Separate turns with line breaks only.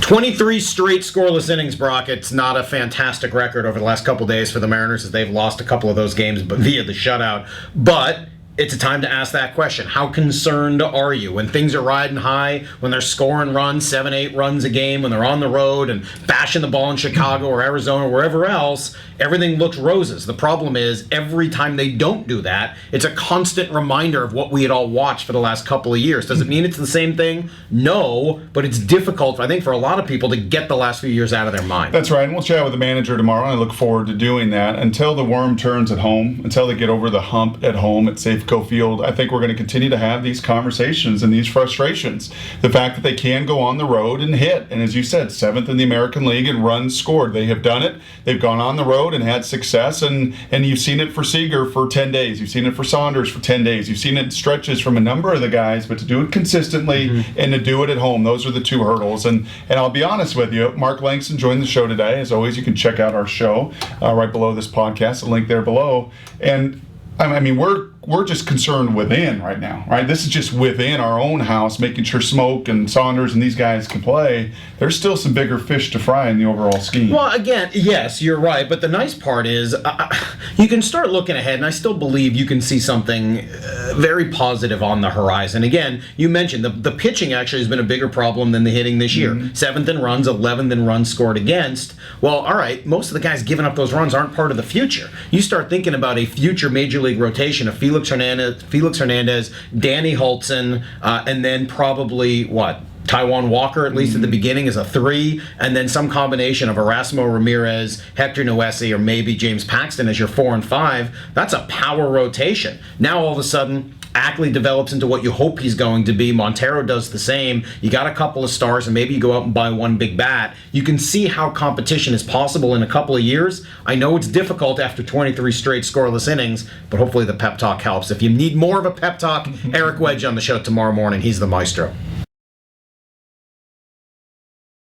23 straight scoreless innings, Brock. It's not a fantastic record over the last couple days for the Mariners as they've lost a couple of those games via the shutout. But it's a time to ask that question. How concerned are you when things are riding high, when they're scoring runs, 7, 8 runs a game, when they're on the road and bashing the ball in Chicago or Arizona or wherever else, everything looks roses. The problem is every time they don't do that, it's a constant reminder of what we had all watched for the last couple of years. Does it mean it's the same thing? No, but it's difficult, I think, for a lot of people to get the last few years out of their mind.
That's right, and we'll chat with the manager tomorrow, and I look forward to doing that. Until the worm turns at home, until they get over the hump at home at Safeco Field, I think we're going to continue to have these conversations and these frustrations. The fact that they can go on the road and hit, and as you said, 7th in the American League in runs scored. They have done it. They've gone on the road and had success, and you've seen it for Seager for 10 days. You've seen it for Saunders for 10 days. You've seen it in stretches from a number of the guys, but to do it consistently and to do it at home, those are the two hurdles. And I'll be honest with you, Mark Langston joined the show today. As always, you can check out our show right below this podcast, the link there below. And I mean, we're just concerned within right now, right? This is just within our own house, making sure Smoke and Saunders and these guys can play. There's still some bigger fish to fry in the overall scheme.
Well, again, yes, you're right. But the nice part is you can start looking ahead, and I still believe you can see something very positive on the horizon. Again, you mentioned the pitching actually has been a bigger problem than the hitting this year. 7th in runs, 11th in runs scored against. Well, all right, most of the guys giving up those runs aren't part of the future. You start thinking about a future Major League rotation of Felix Hernandez, Danny Hultzen, and then probably, Taijuan Walker, at least at the beginning, is a 3, and then some combination of Erasmo Ramirez, Hector Noesi, or maybe James Paxton as your 4 and 5. That's a power rotation. Now all of a sudden, Ackley develops into what you hope he's going to be. Montero does the same. You got a couple of stars, and maybe you go out and buy one big bat. You can see how competition is possible in a couple of years. I know it's difficult after 23 straight scoreless innings, but hopefully the pep talk helps. If you need more of a pep talk, Eric Wedge on the show tomorrow morning. He's the maestro.